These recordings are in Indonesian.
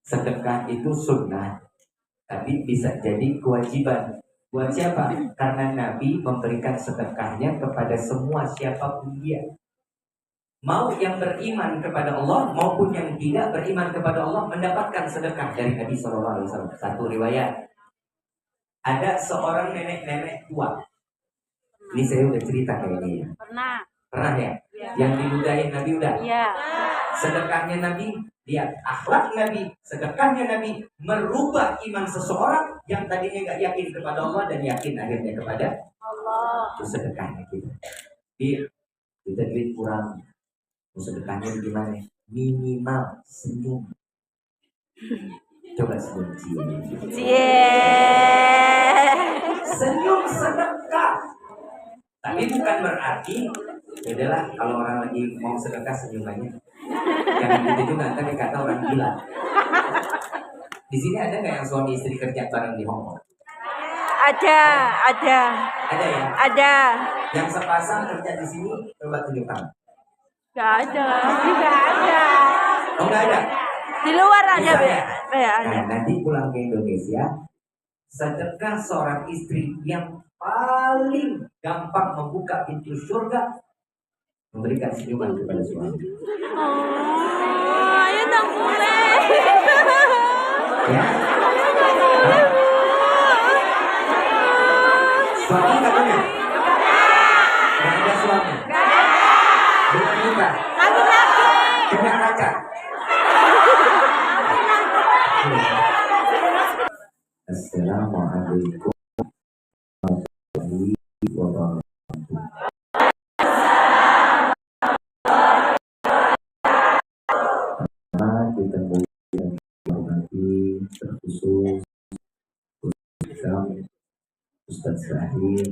Sedekah itu sunnah, tapi bisa jadi kewajiban. Buat siapa? Karena Nabi memberikan sedekahnya kepada semua siapapun dia. Mau yang beriman kepada Allah maupun yang tidak beriman kepada Allah mendapatkan sedekah dari Nabi SAW. Satu riwayat, ada seorang nenek-nenek tua. Ini saya udah cerita kayaknya ya. Pernah ya? Ya. Yang diludahin Nabi udah? Ya. Sedekahnya Nabi, lihat akhlak Nabi, sedekahnya Nabi merubah iman seseorang yang tadinya gak yakin kepada Allah dan yakin akhirnya kepada Allah. Itu sedekahnya kita. Kita duit kurang. Sedekahnya gimana? Minimal senyum. Coba senyum. Senyum sedekah. Tapi bukan berarti adalah kalau orang lagi mau sedekah senyumannya. Jangan gitu juga, nanti kata orang gila. Di sini ada nggak yang suami istri kerja bareng di Hongkong? Ada. Ada ya? Ada. Yang sepasang kerja di sini, coba tunjukkan. Nggak ada. Oh nggak ada? Di luar ada. Ya, nah, nanti pulang ke Indonesia, sedekah seorang istri yang paling gampang membuka pintu surga, memberikan senyuman kepada suami. Oh, ayo dong mulai. Ya. Suami katanya? Nggak ada suami. Bukan juga. Dengan kaca. Assalamualaikum warahmatullahi wabarakatuh. Kita berhormati terkhusus Ustaz Sahil.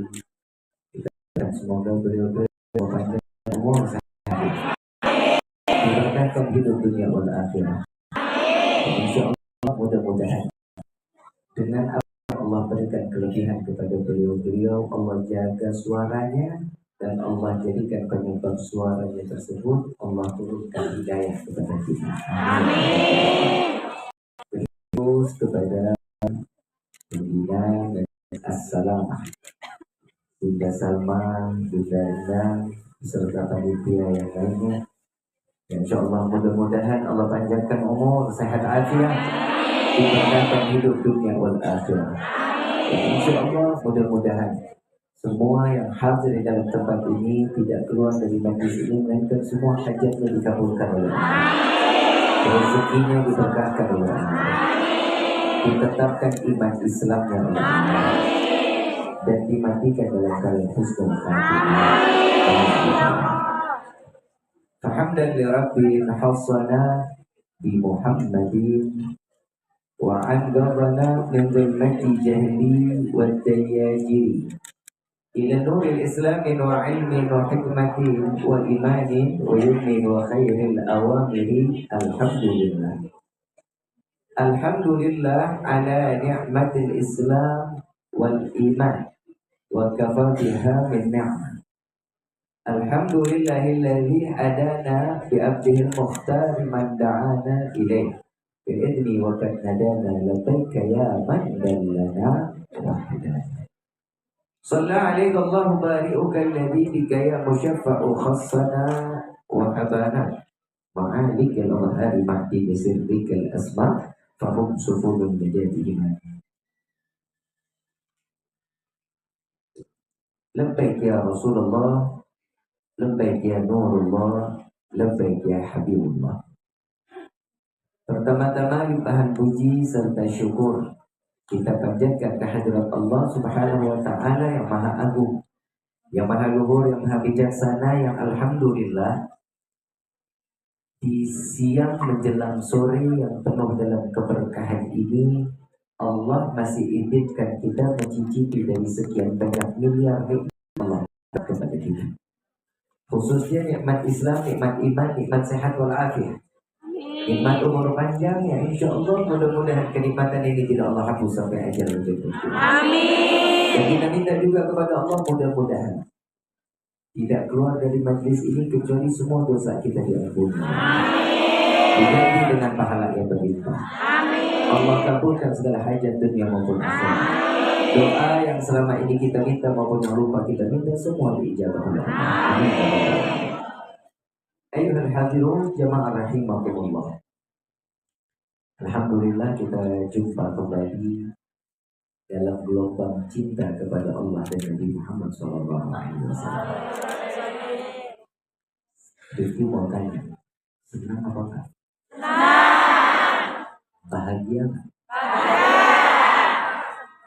Kita semoga beliau panjang umur sehat, diberkahkan hidup dunia dan akhirat. Insya Allah mudah-mudahan dengan Allah berikan kelebihan kepada beliau, Allah jaga suaranya dan Allah jadikan penyebab suaranya tersebut Allah turunkan hidayah kepada kita. Amin. Terus kepada pimpinan dan Assalam Bunda Salma, Bunda Endang beserta panitia yang lainnya. Insya Allah mudah-mudahan Allah panjangkan umur, sehat afiat, diberkahkan hidup dunia wal akhirat. Insya Allah mudah-mudahan semua yang hadir di dalam tempat ini tidak keluar dari majlis ini melainkan semua hajatnya dikabulkan oleh Allah, rezekinya diberkahkan oleh Allah, ditetapkan iman Islamnya oleh Allah, dan dimatikan dalam keadaan husnul khatimah. Hamdan li Rabbil hasana bi Muhammadin wa anqadhana min dhulmati jahli wa tayyajiri ila nuril islami wa ilmi wa hikmati wa imani wa yumni wa khairil awamiri. Alhamdulillah ala ni'matil islam wal iman wa kafa biha min ni'mah. Alhamdulillahilladzi hadana bi abdihil mukhtar man da'ana ilaih bil idni wa qad nadana labbaika ya man dallana wahdana. Shalla alaihi Allahu bari'uka alladzi bika ya musyaffa'u khassana wa habana ma'alikal ghari mahdi bisirrikal asma fahum sufulun bijadihim. Labbaik ya Rasulullah, labbaik ya Nurullah, labbaik ya Habibullah. Pertama-tama limpahan puji serta syukur kita panjatkan kehadirat Allah Subhanahu wa Ta'ala yang Maha Agung, yang Maha Luhur, yang Maha Bijaksana, yang alhamdulillah di siang menjelang sore yang penuh dalam keberkahan ini Allah masih izinkan kita mencicipi dari sekian banyak miliar nikmat Allah kepada kita. Khususnya nikmat Islam, nikmat iman, nikmat sehat walafiat, nikmat umur panjang ya insya Allah. Mudah-mudahan kenikmatan ini tidak Allah hapus sampai ajal menjemput. Amin. Dan kita minta juga kepada Allah mudah-mudahan tidak keluar dari majlis ini kecuali semua dosa kita diampuni. Diganti dengan pahala yang berlimpah. Allah kabulkan segala hajat dunia maupun akhirat. Doa yang selama ini kita minta maupun yang lupa kita minta semua diijabah oleh Allah. Amin. Ayuhal hadirun jamaah rahimakumullah. Alhamdulillah kita jumpa kembali dalam gelombang cinta kepada Allah dan Nabi Muhammad SAW. Rifki mau tanya, senang apa enggak? Bahagia enggak?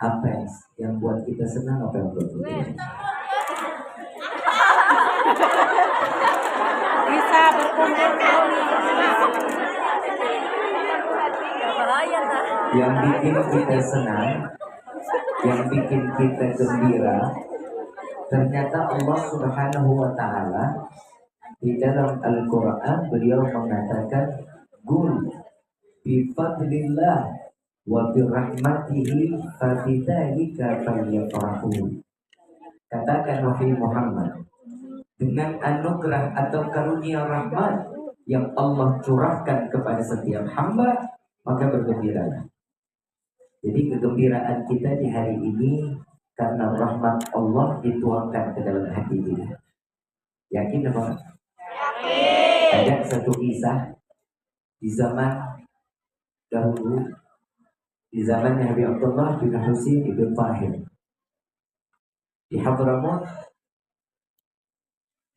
Apa yang buat kita senang, apa yang buat kita senang? Bisa berkumpul. Yang bikin kita senang, yang bikin kita gembira, ternyata Allah Subhanahu wa Ta'ala di dalam Al-Quran beliau mengatakan, "Qul bifadlillah wa birahmatihi fabidzalika falyafrahu." Katakan wahai Muhammad, dengan anugerah atau karunia rahmat yang Allah curahkan kepada setiap hamba, maka bergembiralah. Jadi kegembiraan kita di hari ini karena rahmat Allah dituangkan ke dalam hati kita. Yakin apa? Yakin. Ada satu kisah di zaman dahulu, di zaman Nabi Abdullah bin Husain bin Fahim di Hadramut.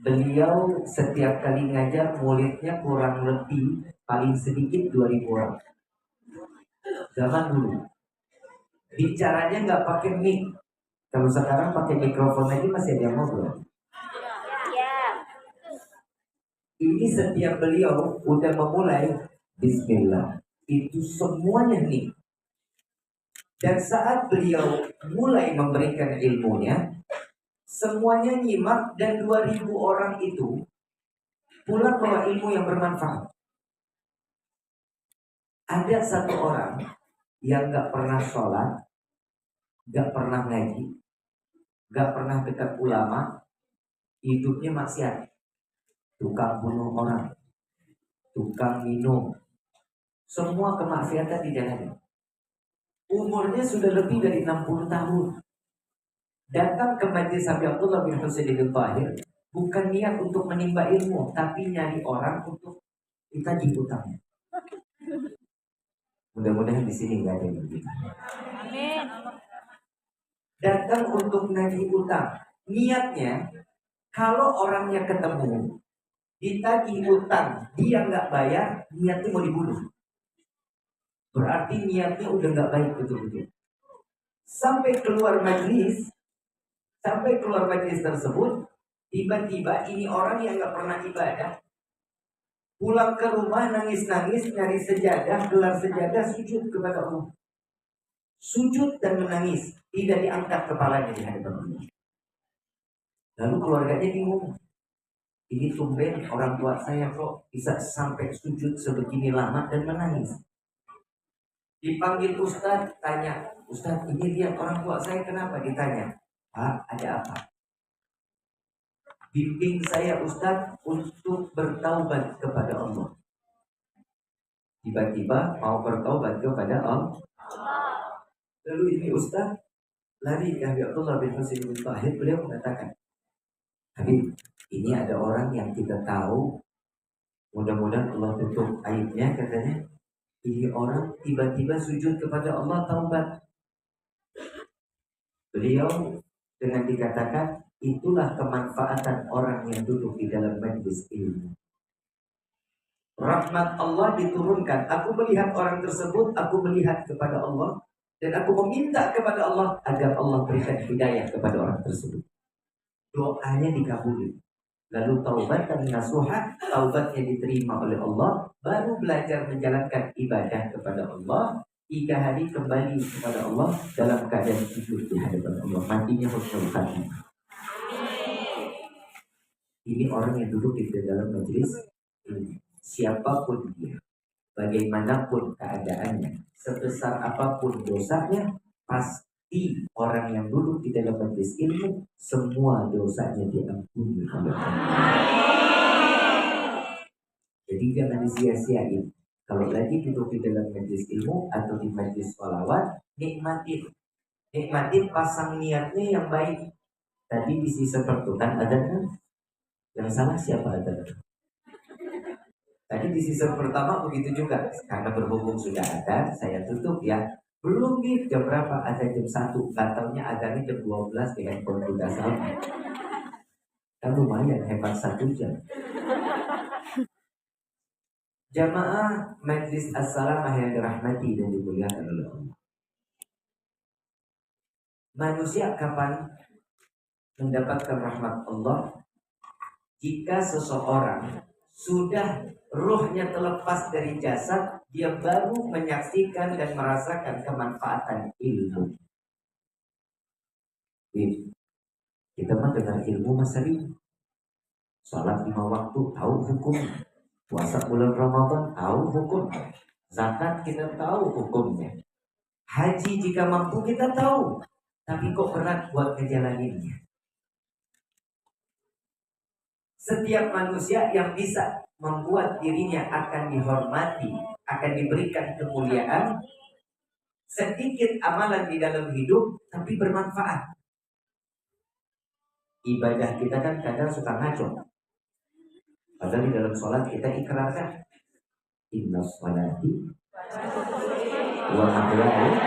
Beliau setiap kali ngajar muridnya kurang lebih paling sedikit 2000 orang. Zaman dulu bicaranya nggak pakai mic. Kalau sekarang pakai mikrofon aja masih ada yang ngobrol. Ini setiap beliau udah memulai Bismillah, itu semuanya nih. Dan saat beliau mulai memberikan ilmunya, semuanya nyimak dan 2000 orang itu pulang bawa ilmu yang bermanfaat. Ada satu orang yang gak pernah sholat, gak pernah ngaji, gak pernah dekat ulama, hidupnya maksiat, tukang bunuh orang, tukang minum, semua kemaksiatan dijalani. Umurnya sudah lebih dari 60 tahun. Datang ke majlis Habib Abdullah bin Husain bin Fahim bukan niat untuk menimba ilmu, tapi nyari orang untuk ditagih utangnya. Mudah-mudahan di sini nggak ada yang begitu. Amin. Datang untuk nagih utang. Niatnya kalau orangnya ketemu ditagih utang, dia nggak bayar, niatnya mau dibunuh. Berarti niatnya udah nggak baik betul-betul. Sampai keluar majlis tersebut, tiba-tiba ini orang yang nggak pernah ibadah, pulang ke rumah nangis-nangis, nyari sejadah, gelar sejadah, sujud kepada Allah. Sujud dan menangis, tidak diangkat kepalanya di hadapan Allah. Lalu keluarganya bingung. Ini tumben orang tua saya kok bisa sampai sujud sebegini lama dan menangis. Dipanggil Ustadz, tanya, Ustadz ini lihat orang tua saya kenapa? Ditanya, Pak ada apa? Bimbing saya Ustadz untuk bertaubat kepada Allah. Tiba-tiba mau bertaubat kepada Allah. Lalu ini Ustadz lari ke Habib Abdullah bin Husain bin Fahim. Beliau mengatakan, Habib, ini ada orang yang kita tahu, mudah-mudahan Allah tutup aibnya, katanya. Ini orang tiba-tiba sujud kepada Allah, taubat. Beliau dengan dikatakan, itulah kemanfaatan orang yang duduk di dalam majlis ilmu. Rahmat Allah diturunkan. Aku melihat orang tersebut, aku melihat kepada Allah, dan aku meminta kepada Allah agar Allah berikan hidayah kepada orang tersebut. Doanya dikabuli. Lalu taubatan nasuha, taubatnya diterima oleh Allah, baru belajar menjalankan ibadah kepada Allah. 3 hari kembali kepada Allah dalam keadaan sujud di hadapan Allah. Matinya husnul khatimah. Ini orang yang duduk di dalam majlis ini. Siapapun dia, bagaimanapun keadaannya, sebesar apapun dosanya, pasti orang yang duduk di dalam majlis ilmu semua dosanya diampuni oleh Allah. Jadi jangan disia-siain. Kalau lagi duduk di dalam majlis ilmu atau di majlis sholawat, nikmatin pasang niatnya yang baik. Tadi di sisi pertukan ada kan? Yang salah siapa ada? Tadi di sisi pertama begitu juga. Karena berhubung sudah ada, saya tutup ya. Belum nih jam berapa? Ada jam 1. Katanya adanya jam 12 dengan udah sama. Kan lumayan hebat 1 jam. Jamaah majlis as-salamah yang dirahmati dan dimuliakan oleh Allah. Manusia kapan mendapatkan rahmat Allah? Jika seseorang sudah ruhnya terlepas dari jasad, dia baru menyaksikan dan merasakan kemanfaatan ilmu. Kita mah dengan ilmu mas sering. Salat 5 waktu tahu hukum. Puasa bulan Ramadan tahu hukum. Zakat kita tahu hukumnya. Haji jika mampu kita tahu. Tapi kok berat buat ngejalaninnya. Setiap manusia yang bisa membuat dirinya akan dihormati, akan diberikan kemuliaan, sedikit amalan di dalam hidup tapi bermanfaat. Ibadah kita kan kadang suka ngaco. Padahal di dalam sholat kita ikrarkan inna sholati wa mahyaya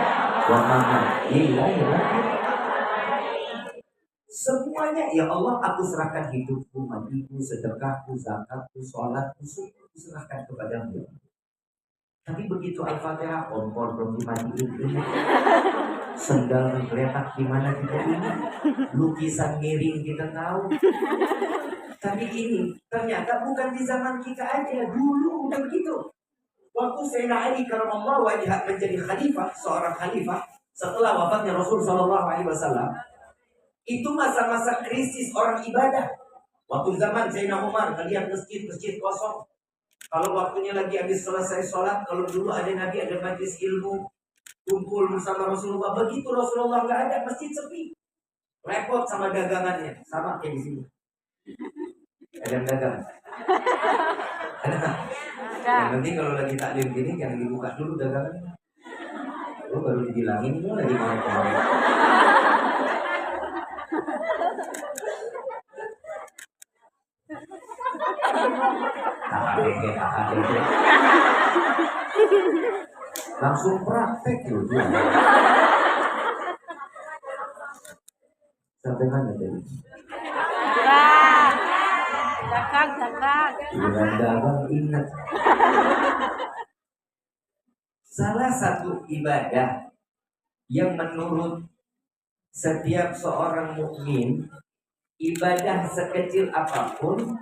wa mamati semuanya ya Allah, aku serahkan hidupku, matiku, sedekahku, zakatku, sholatku, semua aku serahkan kepadamu. Tapi begitu Al-Fatihah, kompor belum dimatiin ini, sendal menggeletak di mana kita ini, lukisan miring kita tahu. Tapi ini ternyata bukan di zaman kita aja, dulu udah begitu. Waktu Sayyidina Ali karramallahu wajhah menjadi khalifah, seorang khalifah setelah wafatnya Rasul sallallahu alaihi wasallam, itu masa-masa krisis orang ibadah. Waktu zaman Sayyidina Umar, kalian masjid kosong. Kalau waktunya lagi habis selesai sholat, kalau dulu ada Nabi, ada majlis ilmu, kumpul bersama Rasulullah. Begitu Rasulullah nggak ada, masjid sepi. Repot sama dagangannya, sama kayak di sini. Ada yang dagang. Yang penting kalau lagi taklim gini, jangan dibuka dulu dagangannya. Lu baru dibilangin, lu lagi mau kemarin. Langsung praktek loh. Sampai mana tadi? Dagang ingat. Salah satu ibadah yang menurut setiap seorang mukmin, ibadah sekecil apapun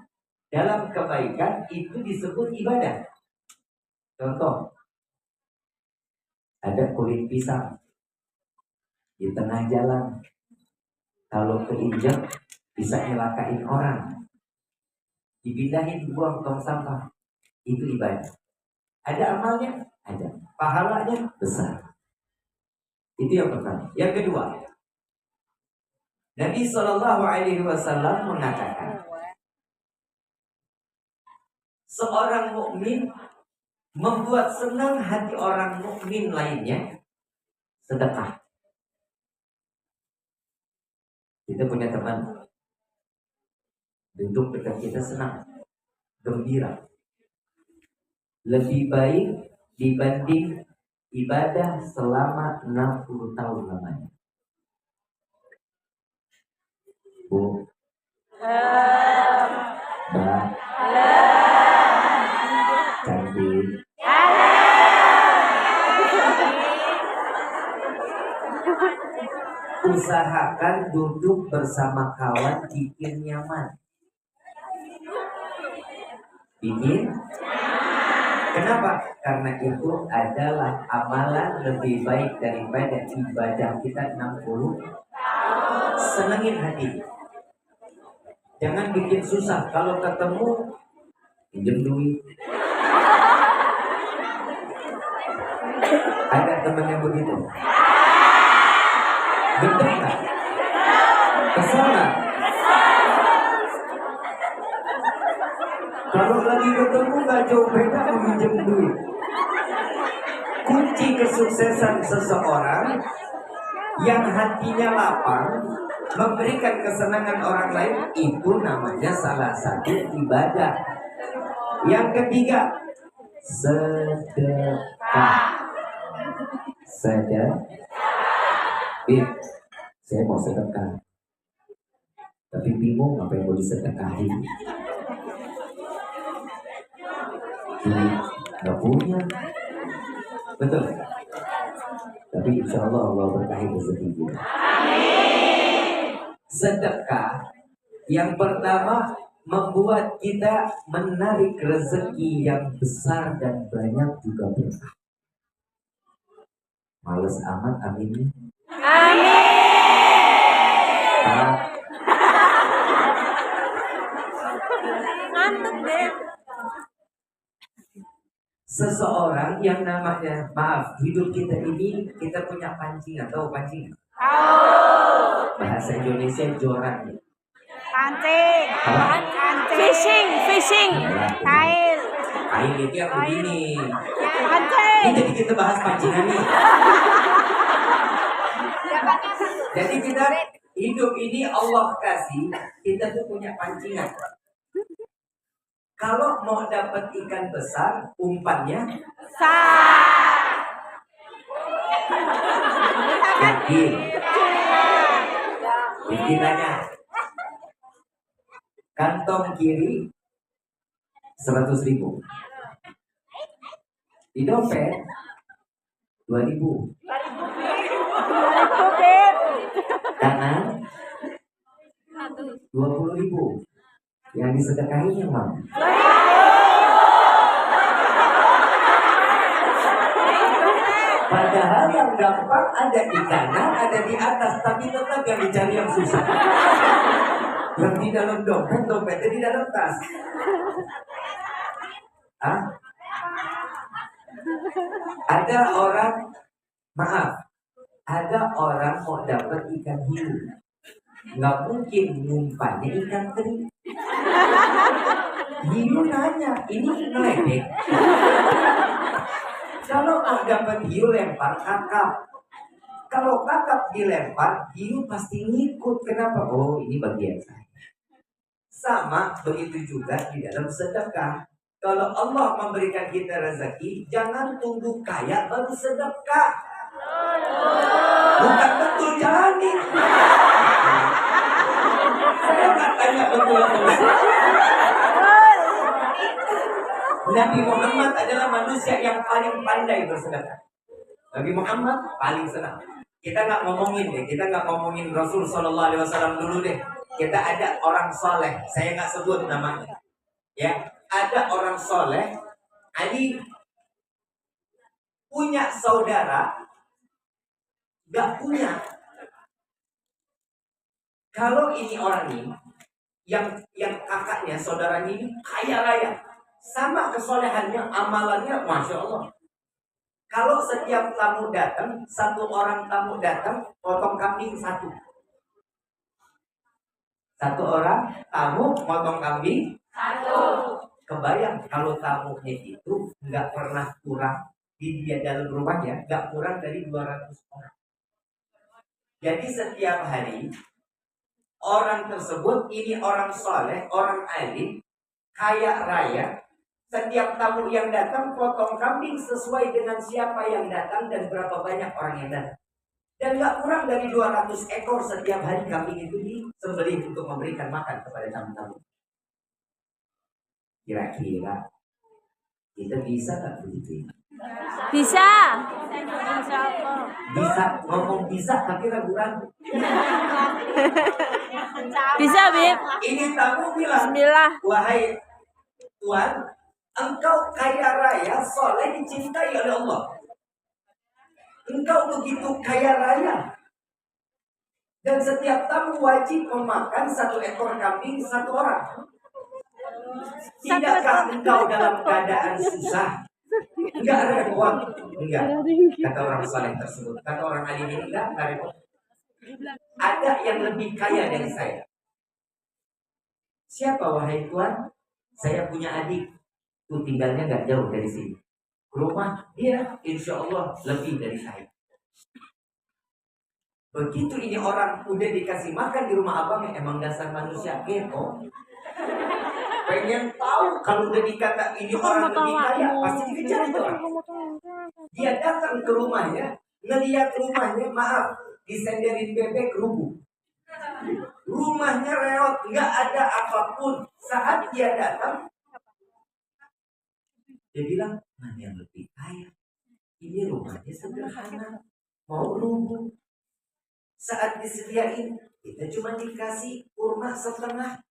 dalam kebaikan itu disebut ibadah. Contoh, ada kulit pisang di tengah jalan, kalau keinjak bisa nyelakain orang, dipindahin dibuang tong sampah, itu ibadah. Ada amalnya? Ada. Pahalanya besar. Itu yang pertama. Yang kedua, Nabi Shallallahu Alaihi Wasallam mengatakan, seorang mukmin membuat senang hati orang mukmin lainnya sedekah. Kita punya teman duduk dekat kita senang, gembira, lebih baik dibanding ibadah selama 60 tahun lamanya. Bu, Mbak, cantik. Usahakan duduk bersama kawan bikin nyaman. Bikin? Kenapa? Karena itu adalah amalan lebih baik daripada ibadah kita 60. Senengin hati. Jangan bikin susah. Kalau ketemu, pinjam duit. Ada teman yang begitu. Betul nggak? Kesel nggak? Kalau lagi ketemu nggak jauh beda meminjam duit. kunci kesuksesan seseorang yang hatinya lapang, memberikan kesenangan orang lain, itu namanya salah satu ibadah. Yang ketiga, sedekah. Sedekah. Saya mau sedekah, tapi bingung apa yang mau disedekahin. Nggak punya, betul. Tapi insya Allah Allah berkahi rezeki kita. Sedekah yang pertama membuat kita menarik rezeki yang besar dan banyak juga berkah. Males amat, amin. Amin. Ngantuk deh. Seseorang yang namanya, maaf, hidup kita ini kita punya pancingan, tahu pancingan? Bahasa Indonesia joran. Pancing. Fishing. Kail. Kain itu yang begini. Pancing. Ini jadi kita bahas pancingan nih. Jadi kita hidup ini Allah kasih, kita tuh punya pancingan. Kalau mau dapat ikan besar, umpannya yakin. Ditanya, kantong kiri 100.000, di dompet 2.000, kanan 20.000, yang disedekahin yang mana? Padahal yang gampang ada di kanan, ada di atas, tapi tetap yang dicari yang susah. Yang di dalam dompet, dompetnya di dalam tas. Hah? Ada orang, maaf, ada orang mau dapat ikan hiu, nggak mungkin ngumpannya ikan teri. Hiu nanya, ini ngeledek. Kalau mau dapat hiu lempar kakap. Kalau kakap dilempar, hiu pasti ngikut. Kenapa? Oh, ini bagian saya. Sama begitu juga di dalam sedekah. Kalau Allah memberikan kita rezeki, jangan tunggu kaya baru sedekah. Bukan betul, jalani. Saya nggak tanya betul. Nabi Muhammad adalah manusia yang paling pandai bersedekah. Nabi Muhammad paling senang. Kita nggak ngomongin deh, kita nggak ngomongin Rasul Shallallahu Alaihi Wasallam dulu deh. Kita ada orang soleh, saya nggak sebut namanya. Ya, ada orang soleh. Ali punya saudara, nggak punya. Kalau ini orang ini, yang kakaknya, saudaranya ini kaya raya. Sama kesolehannya, amalannya, Masya Allah. Kalau setiap tamu datang, satu orang tamu datang, potong kambing satu. Satu orang tamu, potong kambing satu. Kebayang kalau tamunya itu nggak pernah kurang di dia dalam rumahnya, nggak kurang dari 200 orang. Jadi setiap hari, orang tersebut, ini orang soleh, orang alim, kaya raya. Setiap tamu yang datang potong kambing sesuai dengan siapa yang datang dan berapa banyak orang yang datang. Dan gak kurang dari 200 ekor setiap hari kambing itu disembelih untuk memberikan makan kepada tamu-tamu. Kira-kira kita bisa gak begitu? Bisa. Bisa, ngomong bisa tapi ragu-ragu. Bisa, Bib. Ini tamu bilang, Bismillah. wahai Tuhan, Engkau kaya raya, soleh, dicintai oleh Allah. Engkau begitu kaya raya. Dan setiap tamu wajib memakan 1 ekor kambing 1 orang. Tidakkah engkau dalam keadaan susah? Enggak repot. Enggak. Kata orang soleh tersebut. Kata orang alim ini enggak repot. Ada yang lebih kaya dari saya. Siapa wahai Tuhan? Saya punya adik. Tuh tinggalnya nggak jauh dari sini. rumah dia insya Allah lebih dari saya. Begitu ini orang udah dikasih makan di rumah abang, yang emang dasar manusia kepo, pengen tahu. Kalau udah dikata ini orang lebih kaya, pasti dikejar itu orang. Dia datang ke rumahnya, ngeliat rumahnya, maaf, disenderin bebek rubuh. Rumahnya reot, nggak ada apapun. Saat dia datang, dia bilang, mana yang lebih kaya? Ini rumahnya sederhana, mau rubuh. Saat disediain, kita cuma dikasih kurma setengah.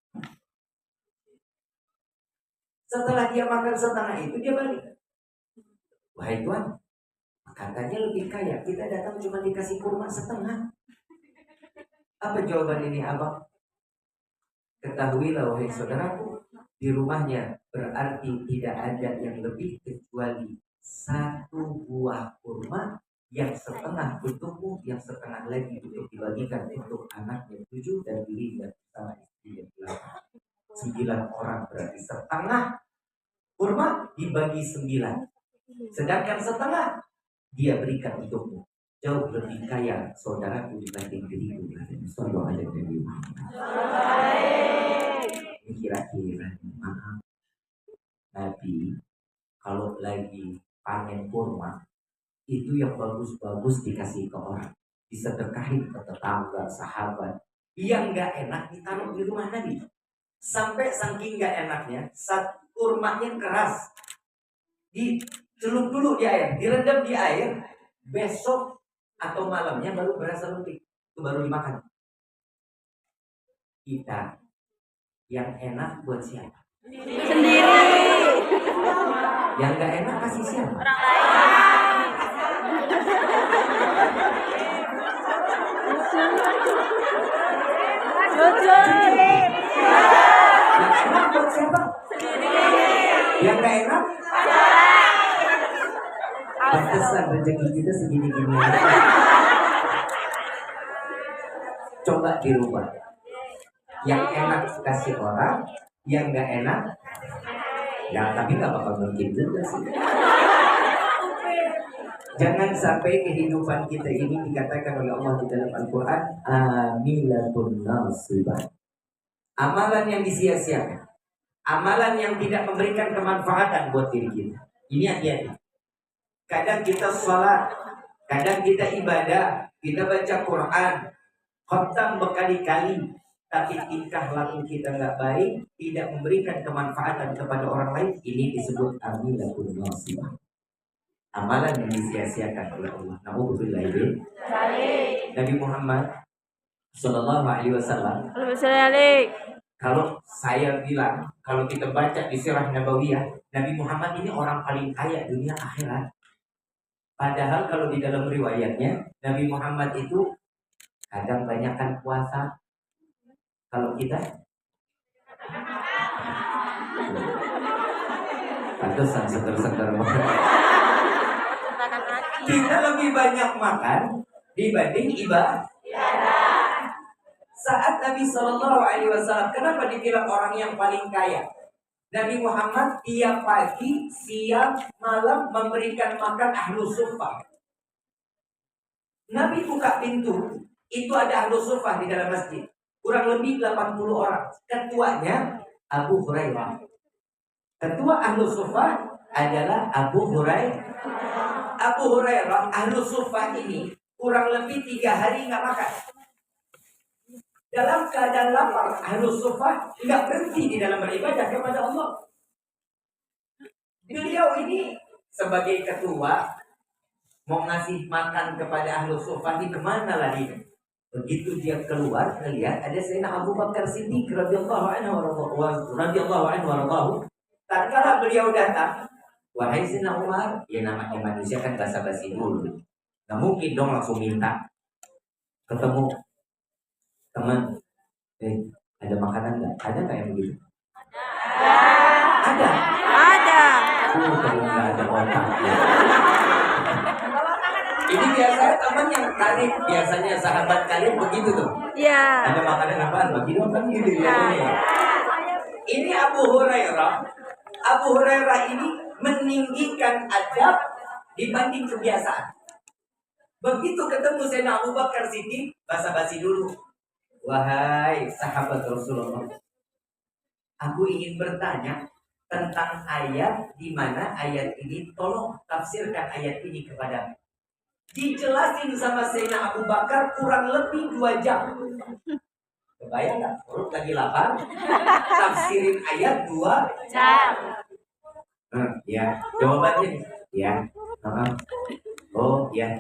Setelah dia makan setengah itu, dia balik. Wahai Tuhan, katanya lebih kaya, kita datang cuma dikasih kurma setengah. Apa jawaban ini abang? Ketahuilah wahai saudaraku, di rumahnya berarti tidak ada yang lebih kecuali satu buah kurma yang setengah untukmu, yang setengah lagi untuk dibagikan untuk anaknya 7 dan dirinya bersama istri yang 8. 9 orang berarti setengah kurma dibagi 9. Sedangkan setengah dia berikan untukmu. Jauh lebih kaya saudaraku dibanding diriku. Sallallahu alaihi wasallam. Ini kira-kira maaf. Nabi kalau lagi panen kurma itu yang bagus-bagus dikasih ke orang, disedekahin ke tetangga, sahabat. Yang nggak enak ditaruh di rumah Nabi. Sampai saking nggak enaknya, saat kurmanya keras, dicelup dulu di air, direndam di air, besok atau malamnya baru berasa lembek, itu baru dimakan. Kita yang enak buat siapa? Sendiri. Yang nggak enak kasih siapa? Orang lain. Betul. Yang enak buat siapa? Yang nggak enak? Pantesan rezeki kita segini-gini. Coba dirubah. Yang enak kasih orang, yang nggak enak, ya tapi nggak bakal mungkin juga sih. Jangan sampai kehidupan kita ini dikatakan oleh Allah di dalam Al-Quran, amilatun nasibah. Amalan yang disia-siakan, amalan yang tidak memberikan kemanfaatan buat diri kita. Ini hati-hati. Kadang kita sholat, kadang kita ibadah, kita baca Quran, khatam berkali-kali, tapi tingkah laku kita nggak baik, tidak memberikan kemanfaatan kepada orang lain. Ini disebut amilatun nasibah. Amalan yang disia-siakan oleh Allah. Na'udzubillah. Nabi Muhammad Sallallahu Alaihi Wasallam. Kalau saya bilang, kalau kita baca di Sirah Nabawiyah, Nabi Muhammad ini orang paling kaya dunia akhirat. Padahal kalau di dalam riwayatnya, Nabi Muhammad itu kadang banyakkan puasa. Kalau kita, pantesan seger-seger banget. Kita lebih banyak makan dibanding ibadah. Saat Nabi Shallallahu Alaihi Wasallam, kenapa dibilang orang yang paling kaya? Nabi Muhammad tiap pagi, siang, malam memberikan makan ahlu suffah. Nabi buka pintu, itu ada ahlu suffah di dalam masjid. Kurang lebih 80 orang. Ketuanya Abu Hurairah. Ketua ahlu suffah adalah Abu Hurairah. Abu Hurairah, ahlu suffah ini kurang lebih 3 hari nggak makan. Dalam keadaan lapar, ahlu suffah nggak berhenti di dalam beribadah kepada Allah. Beliau ini sebagai ketua mau ngasih makan kepada ahlu suffah ini kemana lagi? Begitu dia keluar, melihat ada Sayyidina Abu Bakar Siddiq radhiyallahu anhu. Tatkala beliau datang, wahai Sayyidina Umar, ya namanya manusia kan basa-basi dulu. Nggak mungkin dong langsung minta. Ketemu teman, ada makanan nggak? Ada nggak yang begitu? Ada. Kalau nggak ada otak. Ya. Ini biasanya teman yang tarik, biasanya sahabat kalian begitu tuh. Iya. Ada makanan apaan? Bagi dong kan gitu ya. Ini Abu Hurairah. Abu Hurairah ini meninggikan adab dibanding kebiasaan. Begitu ketemu Sayyidina Abu Bakar Siddiq, basa-basi dulu. Wahai sahabat Rasulullah, aku ingin bertanya tentang ayat di mana ayat ini, tolong tafsirkan ayat ini kepada. Dijelasin sama Sayyidina Abu Bakar kurang lebih 2 jam. Kebayang nggak? Perut lagi lapar, tafsirin ayat 2 jam. Ya, jawabannya ya. Oh ya.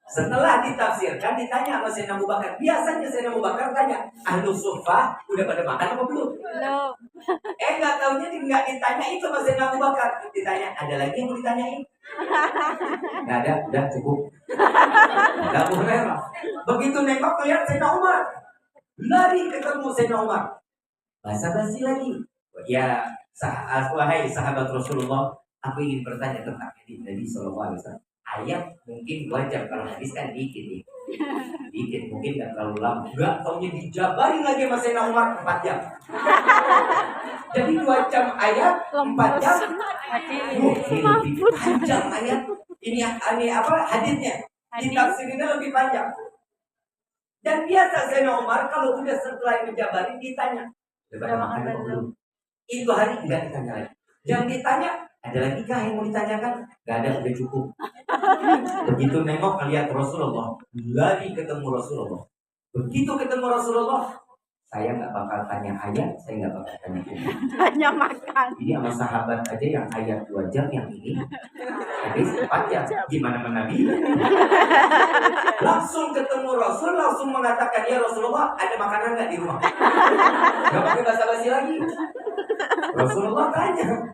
Setelah ditafsirkan, ditanya sama Sayyidina Abu Bakar. Biasanya Sayyidina Abu Bakar tanya, Ahlus Suffah udah pada makan apa belum? Belum. Nggak taunya nggak ditanya itu sama Sayyidina Abu Bakar. Ditanya, ada lagi yang mau ditanyain? Nggak ada, udah cukup. Nggak boleh. Begitu nengok lihat Sayyidina Umar, lari ketemu Sayyidina Umar. Basa-basi lagi. Ya, wahai sahabat Rasulullah, aku ingin bertanya tentang hadis Nabi Sallallahu Alaihi Wasallam. Ayat mungkin 2 jam, kalau hadis kan dikit, mungkin nggak terlalu lama. Nggak taunya dijabarin lagi sama Sayyidina Umar 4 jam. Jadi 2 jam ayat, 4 jam. Ini lebih panjang ayat. Ini apa hadisnya? Ditafsirinnya lebih panjang. Dan biasa Sayyidina Umar kalau udah setelah menjabarin ditanya, udah makan apa belum? Itu hari nggak ditanya lagi. Yang ditanya, ada lagi kah yang mau ditanyakan? Gak ada, udah cukup. Begitu nengok ngeliat Rasulullah, lari ketemu Rasulullah. Begitu ketemu Rasulullah, saya nggak bakal tanya ayat, saya nggak bakal tanya ini. Hanya makan. Ini sama sahabat aja yang ayat 2 jam, yang ini habis 4 jam. Gimana menabi? Langsung ketemu Rasul, langsung mengatakan, ya Rasulullah, ada makanan nggak di rumah? Gak pakai basa-basi lagi. Rasulullah tanya,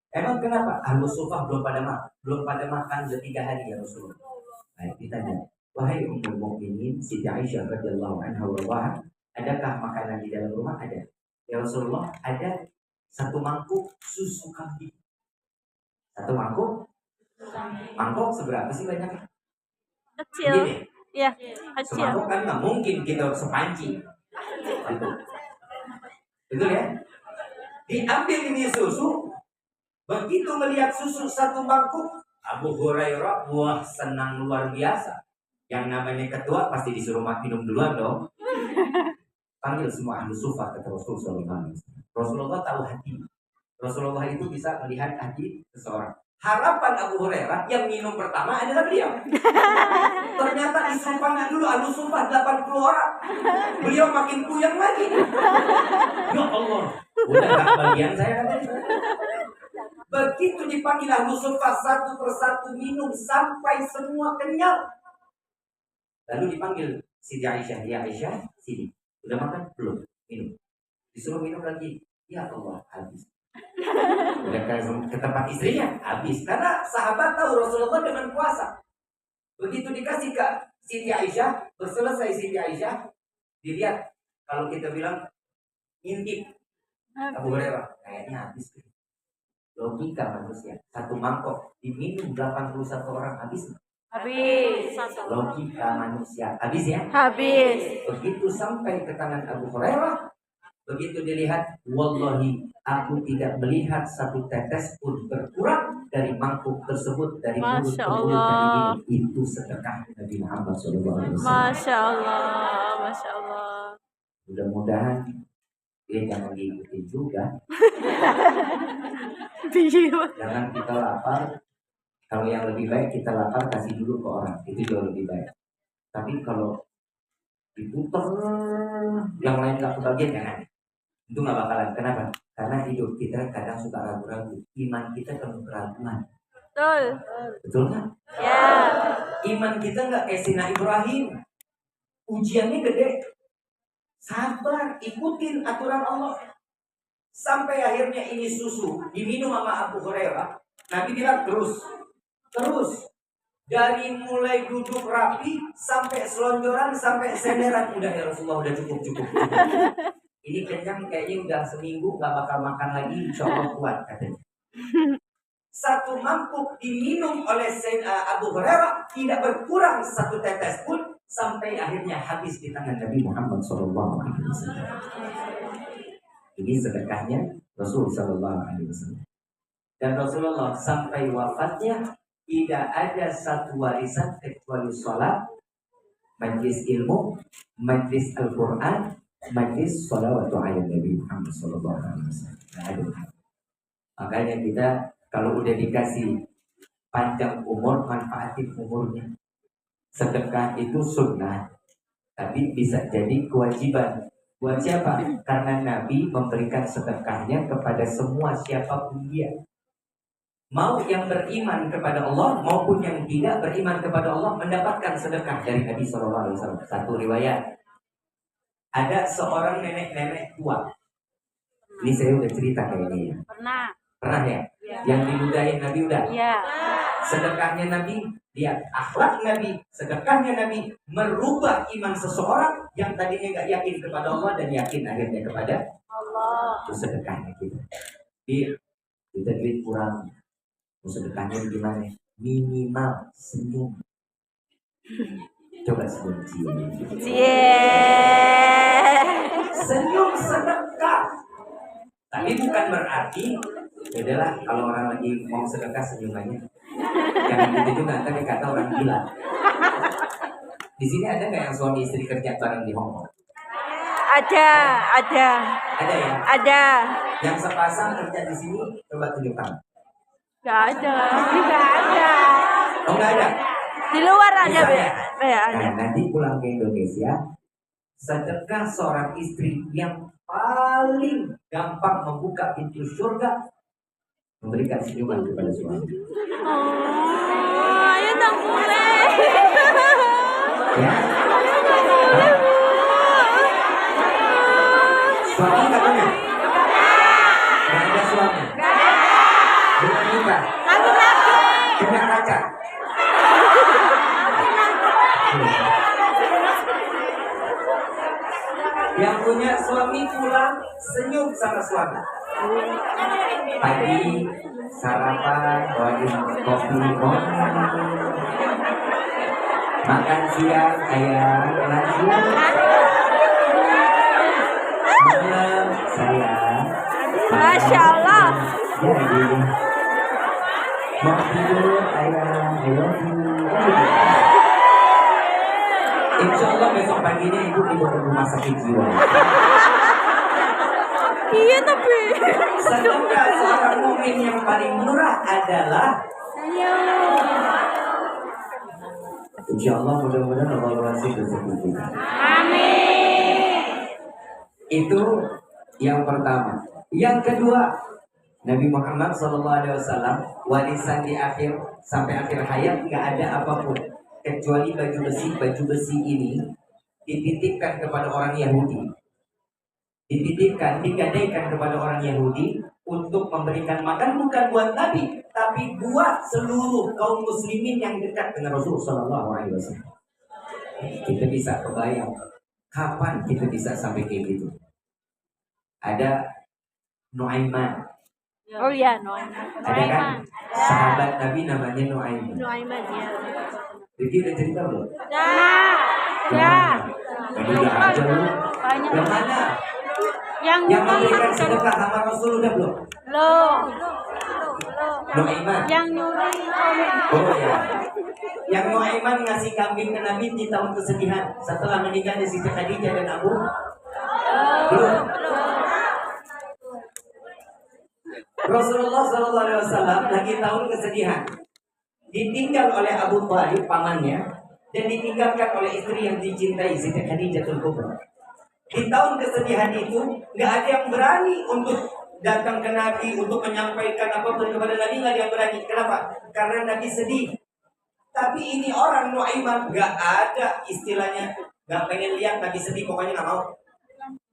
emang kenapa? Ahlus Suffah belum pada makan udah 3 hari ya Rasulullah. Baik, ditanya, wahai Ummul Mukminin Siti Aisyah radhiyallahu anha warḍaha, adakah makanan di dalam rumah? Ada. Ya Rasulullah, ada 1 mangkuk susu kambing. 1 mangkuk? Mangkuk seberapa sih banyaknya? Kecil. Gini, Ya, kecil. semangkuk kan nggak mungkin kita sepanci. Betul ya? Diambil ini susu. Begitu melihat susu 1 mangkuk, Abu Hurairah wah senang luar biasa. Yang namanya ketua pasti disuruh minum duluan dong. Panggil semua ahli sufa kata Rasulullah. Rasulullah tahu hati. Rasulullah itu bisa melihat hati seseorang. Harapan Abu Hurairah yang minum pertama adalah beliau. Ternyata disuruh panggil dulu ahli sufa 80 orang. Beliau makin puyeng lagi. Ya Allah, udah gak bagian saya kan? Begitu dipanggil ahlu suffah 1 persatu minum sampai semua kenyang. Lalu dipanggil Siti Aisyah, ya Aisyah, sini. Udah makan? Belum. Minum. Disuruh minum lagi. Ya Allah, habis. Udah ke tempat istrinya, habis. Karena sahabat tahu Rasulullah dengan puasa. Begitu dikasih ke Siti Aisyah, selesai Siti Aisyah, dilihat. Kalau kita bilang ngintip, Abu Hurairah, kayaknya habis. Logika manusia, 1 mangkok diminum 81 orang habis. Habis. Logika manusia habis ya. Habis. Begitu sampai ke tangan Abu Hurairah, begitu dilihat, wallahi aku tidak melihat 1 tetes pun berkurang dari mangkuk tersebut dari mulut ke mulut yang diminum. Itu sedekah Nabi Muhammad SAW. Masya Allah, Masya Allah. Mudah-mudahan dia jangan diikutin juga. Jangan kita lapar. Kalau yang lebih baik kita lapar kasih dulu ke orang, itu jauh lebih baik. Tapi kalau diputer yang lain gak kebagian, jangan. Itu gak bakalan. Kenapa? Karena hidup kita kadang suka ragu-ragu. Iman kita penuh keraguan. Betul. Betul kan? Ya. Iman kita gak kayak Sina Ibrahim. Ujiannya gede. Sabar, ikutin aturan Allah. Sampai akhirnya ini susu diminum sama Abu Hurairah. Nabi bilang terus. Dari mulai duduk rapi sampai selonjoran sampai senderan, udah ya Rasulullah, udah cukup. Ini kenyang kayaknya udah seminggu nggak bakal makan lagi, insya Allah kuat katanya. 1 mangkuk diminum oleh Abu Hurairah tidak berkurang 1 tetes pun sampai akhirnya habis di tangan Nabi Muhammad SAW. Ini sedekahnya Rasul SAW. Dan Rasulullah sampai wafatnya tidak ada satu warisan kecuali sholat, majlis ilmu, majlis Al-Quran, majlis sholawatu ala Nabi Muhammad sallallahu alaihi wasallam. Nah, aduh. Makanya kita kalau udah dikasih panjang umur, manfaatin umurnya. Sedekah itu sunnah, tapi bisa jadi kewajiban. Buat siapa? Karena Nabi memberikan sedekahnya kepada semua siapapun dia. Mau yang beriman kepada Allah maupun yang tidak beriman kepada Allah mendapatkan sedekah dari Nabi SAW. Satu riwayat, ada seorang nenek-nenek tua. Ini saya udah cerita kayaknya ya. Pernah ya? Yang diludahin Nabi udah. Iya. Sedekahnya Nabi, lihat akhlak Nabi, sedekahnya Nabi merubah iman seseorang yang tadinya gak yakin kepada Allah dan yakin akhirnya kepada Allah. Itu sedekahnya kita. Kita duit kurang. Sedekahnya gimana? Minimal senyum. Coba senyum. Senyum sedekah. Tapi bukan berarti adalah kalau orang lagi mau sedekah senyumannya. Jangan gitu juga, nanti kata orang gila. Di sini ada nggak yang suami istri kerja bareng di Hongkong? Ada. Ada ya? Ada. Yang sepasang kerja di sini, coba tunjukkan. Gak ada. Gak ada. Oh nggak ada? Di luar ada. Bisa, ya? Ya, ada. Nah, nanti pulang ke Indonesia, sedekah seorang istri yang paling gampang membuka pintu surga, memberikan senyuman kepada suami. Oh, ayo dong boleh. Ya? Suami nggak punya? Nggak ada suami? Belum nikah? Punya pacar? Yang punya suami pulang senyum sama suami. Pagi sarapan, bawain kopi, makan siang ayam nasi, malam sayang. Masya Allah. Jadi mau tidur ayam, Insya Allah besok paginya ibu dibawa ke rumah sakit jiwa. Iya tapi. Sedekah seorang mukmin yang paling murah adalah Insya Allah mudah-mudahan Allah masih bersama kita. Amin. Itu yang pertama. Yang kedua, Nabi Muhammad SAW warisan di akhir sampai akhir hayat nggak ada apapun kecuali baju besi. Baju besi ini dititipkan kepada orang Yahudi. Digadaikan kepada orang Yahudi untuk memberikan makan bukan buat Nabi, tapi buat seluruh kaum muslimin yang dekat dengan Rasulullah SAW. Kita bisa kebayang kapan kita bisa sampai kayak gitu. Ada Nuaiman. Oh iya, Nuaiman. Ada kan sahabat Nabi namanya Nuaiman. Nuaiman ya. Jadi udah cerita belum? Ya. Jadi udah aja lu. Banyak. Yang mana? Yang memberikan sedekah sama Rasul udah belum? Belum. Nuaiman. Yang nyuri Oh ya. Yang Nuaiman ngasih kambing ke Nabi di tahun kesedihan setelah meninggalnya Siti Khadijah dan Abu. Belum. Rasulullah SAW lagi tahun kesedihan, ditinggal oleh Abu Thalib pamannya dan ditinggalkan oleh istri yang dicintai Siti Khadijah Kubra. Di tahun kesedihan itu nggak ada yang berani untuk datang ke Nabi untuk menyampaikan apapun kepada Nabi, nggak ada yang berani. Kenapa? Karena Nabi sedih. Tapi ini orang Nuaiman nggak ada istilahnya, nggak pengen lihat Nabi sedih, pokoknya nggak mau.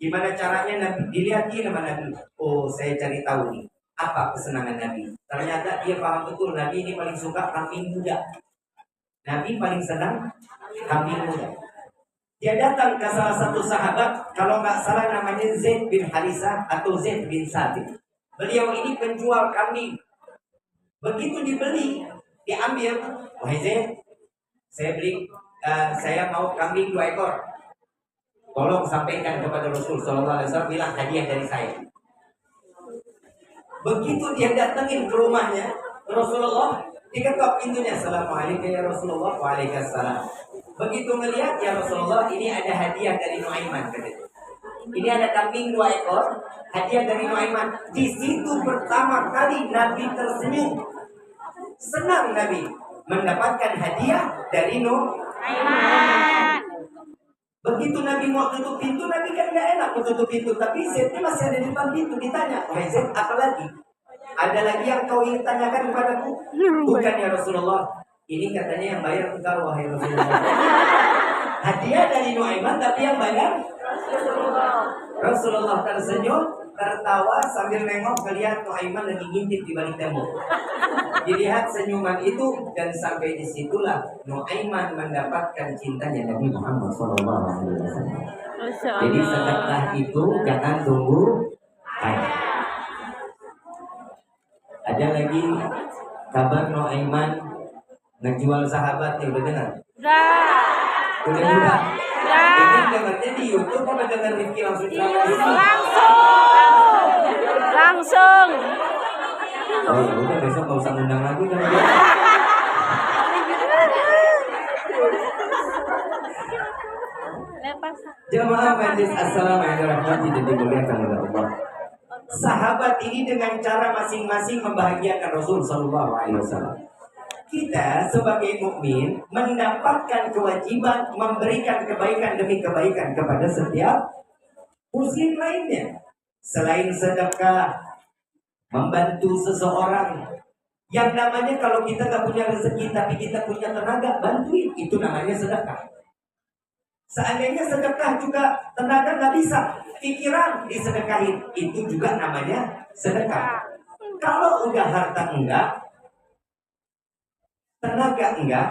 Gimana caranya Nabi dilihatin sama Nabi? Oh, saya cari tahu nih apa kesenangan Nabi. Ternyata dia paham betul Nabi ini paling suka kambing muda. Nabi paling senang kambing muda. Dia datang ke salah satu sahabat, kalau nggak salah namanya Zaid bin Harisah atau Zaid bin Sabit. Beliau ini penjual kambing. Begitu dibeli, diambil, wahai Zaid, saya mau kambing 2 ekor. Tolong sampaikan kepada Rasul SAW, bilang hadiah dari saya. Begitu dia datengin ke rumahnya Rasulullah, diketok pintunya. Assalamualaikum ya Rasulullah. Waalaikumsalam. Begitu ngelihat ya Rasulullah, ini ada hadiah dari Nuaiman katanya. Ini ada kambing 2 ekor, hadiah dari Nuaiman. Di situ pertama kali Nabi tersenyum. Senang Nabi mendapatkan hadiah dari Nuaiman. Begitu Nabi mau tutup pintu, Nabi kan gak enak mau tutup pintu. Tapi Zaidnya masih ada di depan pintu. Ditanya, wahai Zaid, apa lagi? Ada lagi yang kau ingin tanyakan kepadaku? Bukan ya Rasulullah. Ini katanya yang bayar engkau, wahai Rasulullah. Hadiah dari Nuaiman, tapi yang bayar Rasulullah tersenyum, tertawa sambil nengok melihat Nuaiman lagi ngintip di balik tembok. Dilihat senyuman itu dan sampai disitulah Nuaiman mendapatkan cintanya Nabi Muhammad SAW. Jadi sedekah itu jangan tunggu kaya. Ada lagi kabar Nuaiman ngejual sahabatnya, udah dengar? Udah. Ini dengarnya di YouTube apa dengar Rifki langsung Langsung. Oh ya udah, besok nggak usah ngundang lagi kan. Jamaah majlis Assalamualaikum dan dimuliakan oleh Allah. Sahabat ini dengan cara masing-masing membahagiakan Rasul Sallallahu Alaihi Wasallam. Kita sebagai mukmin mendapatkan kewajiban memberikan kebaikan demi kebaikan kepada setiap muslim lainnya. Selain sedekah, membantu seseorang, yang namanya kalau kita nggak punya rezeki tapi kita punya tenaga, bantuin, itu namanya sedekah. Seandainya sedekah juga tenaga nggak bisa, pikiran disedekahin, itu juga namanya sedekah. Kalau udah harta enggak, tenaga enggak,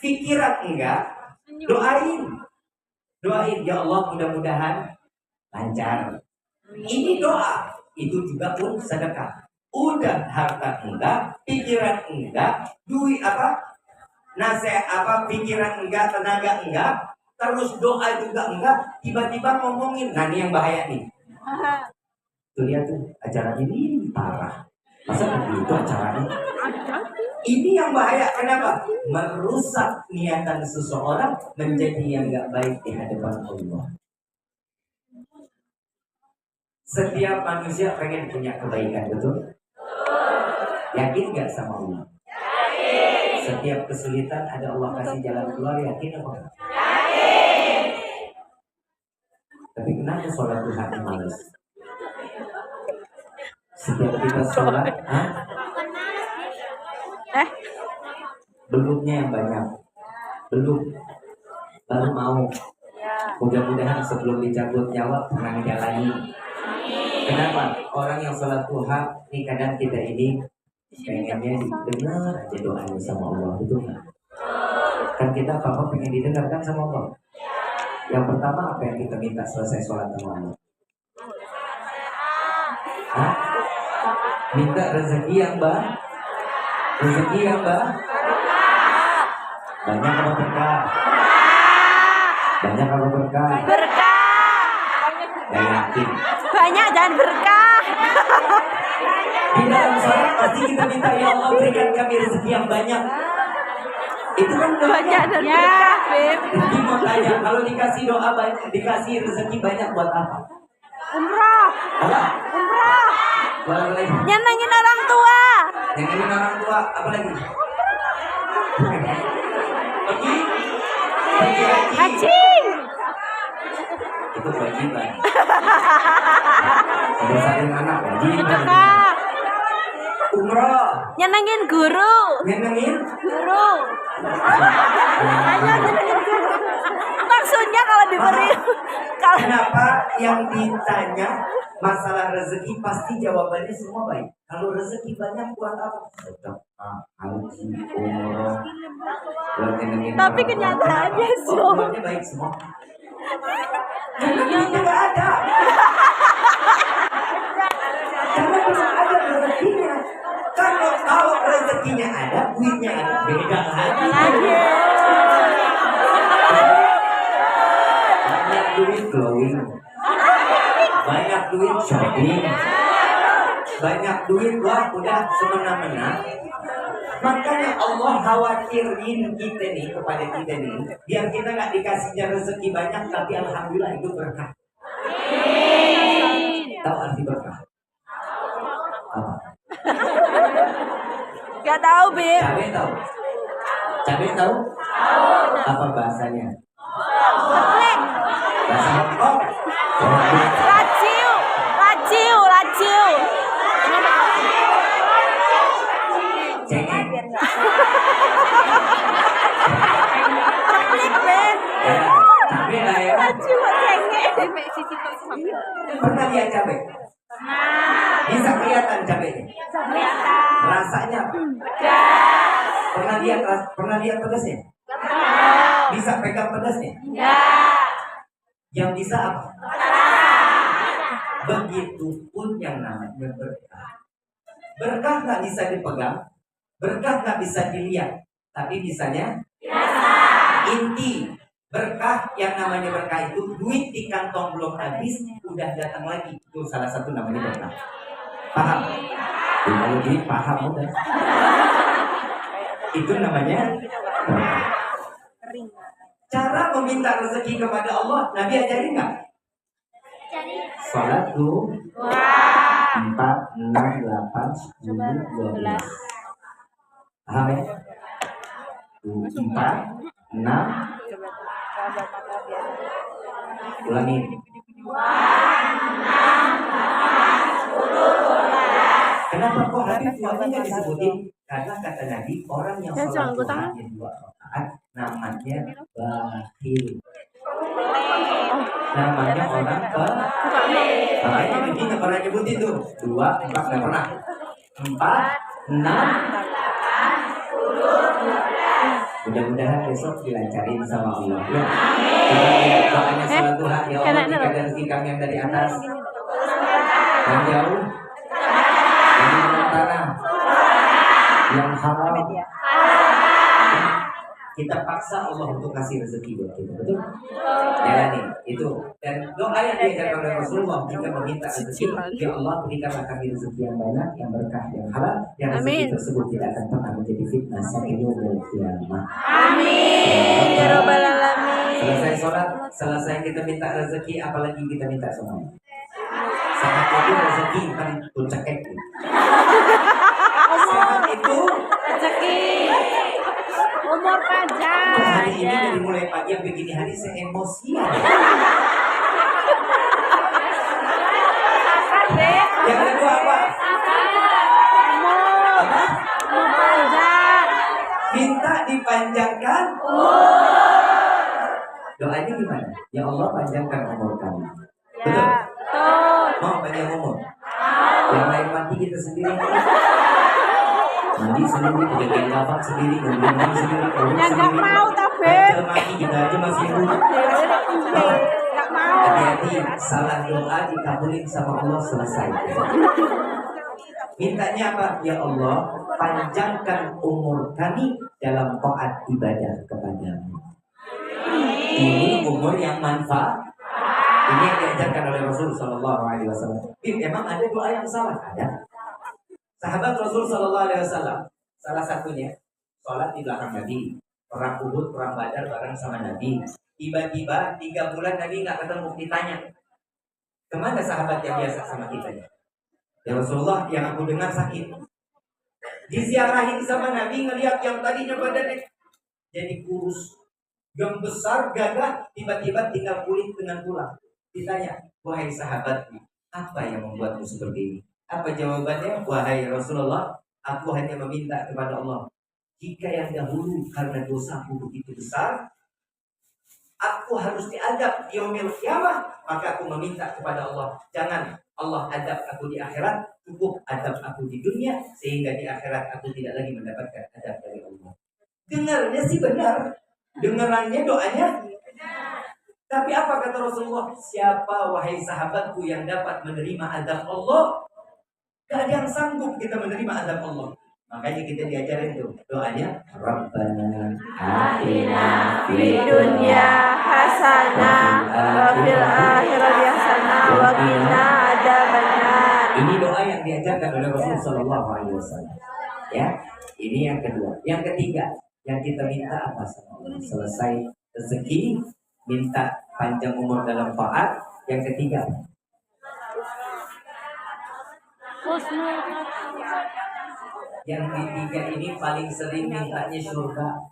pikiran enggak, doain ya Allah mudah-mudahan lancar. Ini doa, itu juga pun sedekah. Udah harta enggak, pikiran enggak, duit apa, nasihat apa, pikiran enggak, tenaga enggak, terus doa juga enggak, tiba-tiba ngomongin, nah ini yang bahaya nih. Tuh lihat tuh, acara ini parah. Masa begitu acaranya? Ini yang bahaya, kenapa? Merusak niatan seseorang menjadi yang gak baik di hadapan Allah. Setiap manusia pengen punya kebaikan, betul? Yakin gak sama Allah? Yakin. Setiap kesulitan ada Allah kasih jalan keluar, yakin apa? Yakin. Tapi kenapa sholat Tuhan malas? Setiap kita sholat, belumnya yang banyak, belum, baru mau. Mudah-mudahan sebelum dicabut nyawa pernah dijalani. Kenapa? Orang yang sholat Tuhan, ini kadang kita ini pengennya didengar aja doanya sama Allah, betul nggak? Kan kita apa pengen didengarkan sama Allah. Yang pertama apa yang kita minta selesai sholat sama Allah? Minta rezeki yang banyak. Rezeki yang banyak apa berkah? Banyak apa berkah? Berkah. Gak yakin. Banyak dan berkah. Di dalam sholat pasti kita minta ya Allah berikan kami rezeki yang banyak. Itu kan Banyak dan berkah, Beb. Rezeki mau tanya, kalau dikasih doa banyak, dikasih rezeki banyak buat apa? Umrah. Apa? Umrah. Buat apa lagi? Nyenengin orang tua. Nyenengin orang tua, apa lagi? Pergi haji. Itu kewajiban. Ada saling anak wajib. Sedekah. Umroh. Nyenengin guru. Nyenengin Guru. Maksudnya kalau diberi kalau Kenapa yang ditanya masalah rezeki pasti jawabannya semua baik. Kalau rezeki banyak buat apa? Sedekah, haji, umroh. tapi kenyataannya Buatnya baik semua. Karena nggak ada. Karena belum ada rezekinya. Kalau rezekinya ada, duitnya ada, beda lagi. Banyak duit glowing, banyak duit shopping, banyak duit, wah udah semena-mena. Makanya Allah khawatirin kita nih, kepada kita nih, biar kita nggak dikasihnya rezeki banyak, tapi alhamdulillah itu berkah. Tahu arti berkah? Apa? Gak tahu, Beb. Cabai tahu? Cabai tahu? Apa bahasanya? Keplek. Bahasa Hongkong? Laciu. Laciu. Laciu. Cengeng. Keplek, Beb. Ya, cabai lah ya. Laciu cengeng. Pernah lihat cabai? Bisa kelihatan cabainya? Rasanya apa? Pernah lihat pedasnya? Bisa pegang pedasnya? Yang bisa apa? Begitupun yang namanya berkah. Berkah nggak bisa dipegang, berkah nggak bisa dilihat, tapi bisanya inti berkah. Yang namanya berkah itu duit di kantong belum habis, udah datang lagi. Itu salah satu namanya berkah. Paham? Kalau duit paham udah. Itu namanya berkah. Cara meminta rezeki kepada Allah, Nabi ajarin nggak? Salat tuh 4, 6, 8, 10, 12. Paham ya? 4, 6. Ulangin. 4, 6, 8, 10, 12. Kenapa kok Habib tuanya nggak disebutin? Karena kata Nabi, orang yang sholat duhanya 2 rakaat namanya bakhil. Namanya orang makanya Nabi nggak pernah nyebutin tuh 2, 4 nggak pernah. 4, 6. Mudah-mudahan besok dilancarin sama Allah. Ya. Kita lihat doanya sholat duha. Ya Allah, jika ada rezeki kami yang dari atas, yang jauh, yang di dalam tanah, yang halal, kita paksa Allah untuk kasih rezeki buat kita, betul? Jalani itu. Dan doa yang diajarkan oleh Rasulullah jika meminta rezeki, ya Allah berikanlah kami rezeki yang banyak, yang berkah, yang halal, yang rezeki tersebut tidak akan pernah menjadi fitnah sampai yaumul qiyamah. Amin. Ya Rabbal Alamin. Selesai sholat, selesai kita minta rezeki, apalagi kita minta semuanya. Saat itu rezeki kan puncaknya. Saat itu Rezeki. Umur panjang. hari ini dari mulai pagi sampai gini hari saya emosian. Yang kedua apa? Apa? Umur panjang. Minta dipanjangkan. Doanya gimana? Ya Allah panjangkan umur kami. Betul? Ya. Tuh. Mau panjang umur? Yang lain mati kita sendiri. Mandi sendiri, pegang kapak sendiri, kemudian sendiri, Ya gak mau tapi. mati kita aja masih hidup. Gak mau. Hati-hati, salah doa dikabulin sama Allah selesai. Mintanya apa? Ya Allah, panjangkan umur kami dalam taat ibadah kepadamu. Ini umur yang manfaat. Ini yang diajarkan oleh Rasul Sallallahu Alaihi Wasallam. Emang ada doa yang salah? Ada. Sahabat Rasul Sallallahu Alaihi Wasallam, salah satunya sholat di belakang Nabi, perang Uhud, perang Badar bareng sama Nabi. Tiba-tiba 3 bulan Nabi nggak ketemu, ditanya, kemana sahabat yang biasa sama kita? Ya Rasulullah, yang aku dengar sakit. Diziarahin sama Nabi, ngelihat yang tadinya badannya jadi kurus, yang besar, gagah, tiba-tiba tinggal kulit dengan tulang. Ditanya, wahai sahabatku, apa yang membuatmu seperti ini? Apa jawabannya? Wahai Rasulullah, aku hanya meminta kepada Allah, jika yang dahulu karena dosaku begitu besar, aku harus diadab di yaumil qiyamah, maka aku meminta kepada Allah, jangan Allah adab aku di akhirat, cukup adab aku di dunia, sehingga di akhirat aku tidak lagi mendapatkan adab dari Allah. Dengarnya sih benar, dengarannya doanya. Tapi apa kata Rasulullah? Siapa wahai sahabatku yang dapat menerima adab Allah? Gak ada yang sanggup kita menerima azab Allah. Makanya kita diajarin tuh doanya Rabbana Atina fid dunya hasanah wa fil akhirati hasanah wa qina adzabannar. Ini doa yang diajarkan Rasul Sallallahu Alaihi Wasallam. Ya, ini yang kedua. Yang ketiga, yang kita minta apa sama Allah? Selesai rezeki, minta panjang umur dalam taat. Yang ketiga, yang ketiga ini paling sering mintanya surga.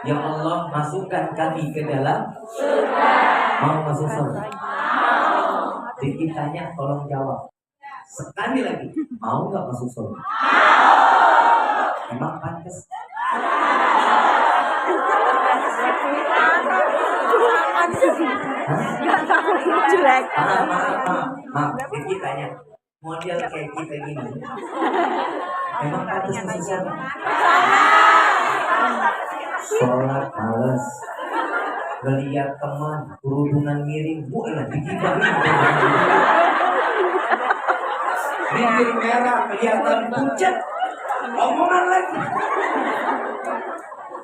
Ya Allah, masukkan kami ke dalam surga. Mau masuk surga? Mau. Ditanya, tolong jawab. Sekali lagi, mau nggak masuk surga? Mau. Emang pantas? Jelek. Maaf. Ditanya, model kayak kita gini. Emang pantas masuk surga? Sholat males, ngeliat teman kerudungan miring, boleh digibahin. Bibir merah kelihatan pucat, omongan lagi.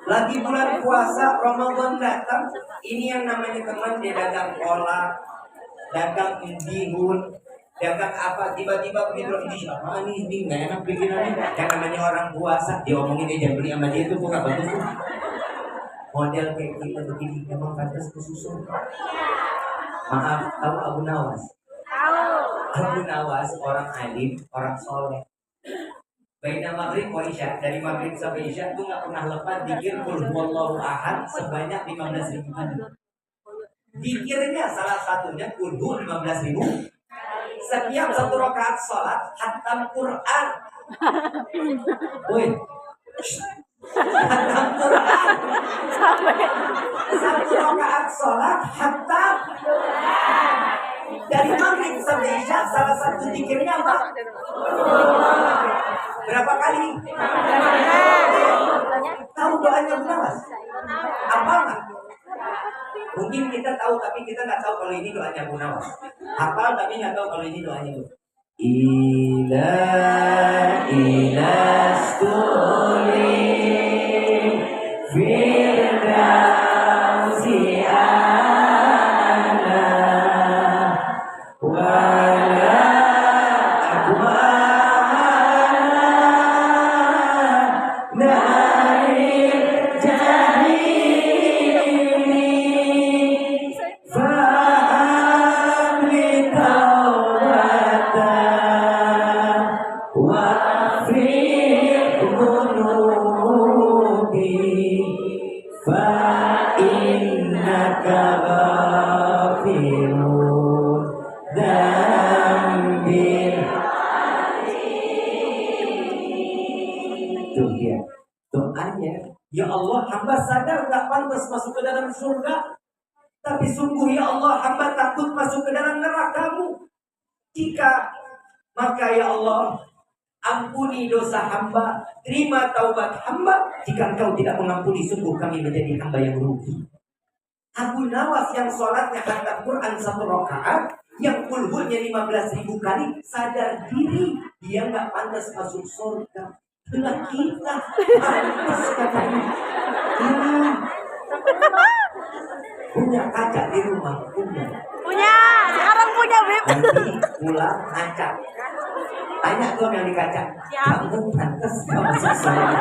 Lagi bulan puasa Ramadan datang, ini yang namanya teman dia dagang kolak, dagang bihun, dagang apa, tiba-tiba begitu ini apa ini nggak enak bikinannya. Yang namanya orang puasa diomongin dia jangan beli sama dia itu bukan bagus tuh. Model kayak kita begini emang pantas ke susu. Maaf, tahu Abu Nawas? Tahu. Abu Nawas orang alim, orang soleh. Baina maghrib wa isya, dari maghrib sampai isya itu nggak pernah lepas dikir qul huwallahu ahad sebanyak 15.000 kali. Dikirnya salah satunya qul hu 15.000. Setiap satu rakaat sholat khatam Quran. Woi, khatam Quran. Satu rakaat sholat khatam Quran. Dari maghrib sampai isya salah satu zikirnya apa? Berapa kali? Tahu doanya Abu Nawas? Apa enggak? Mungkin kita tahu tapi kita nggak tahu kalau ini doanya Abu Nawas. Hafal tapi nggak tahu kalau ini doanya Bu. Ilastuli firdausi ana wala akwana nair jahili fa'amli tawbatan wa'fir dhunubi fa'innaka ghafirun dzambir. Tuh dia doanya, ya Allah hamba sadar gak pantas masuk ke dalam surga, tapi sungguh ya Allah hamba takut masuk ke dalam neraka-Mu. Jika maka ya Allah ampuni dosa hamba, terima taubat hamba. Jika Engkau tidak mengampuni, sungguh kami menjadi hamba yang rugi. Abu Nawas yang sholatnya khatam Quran satu rakaat, yang kulhunya 15.000 kali, sadar diri dia nggak pantas masuk surga. Dengan kita pantas katanya. Punya kaca di rumah, punya. Sekarang punya Bib. Nanti pulang ngaca. Tanya tuh yang di kaca. Kamu pantas gak masuk surga?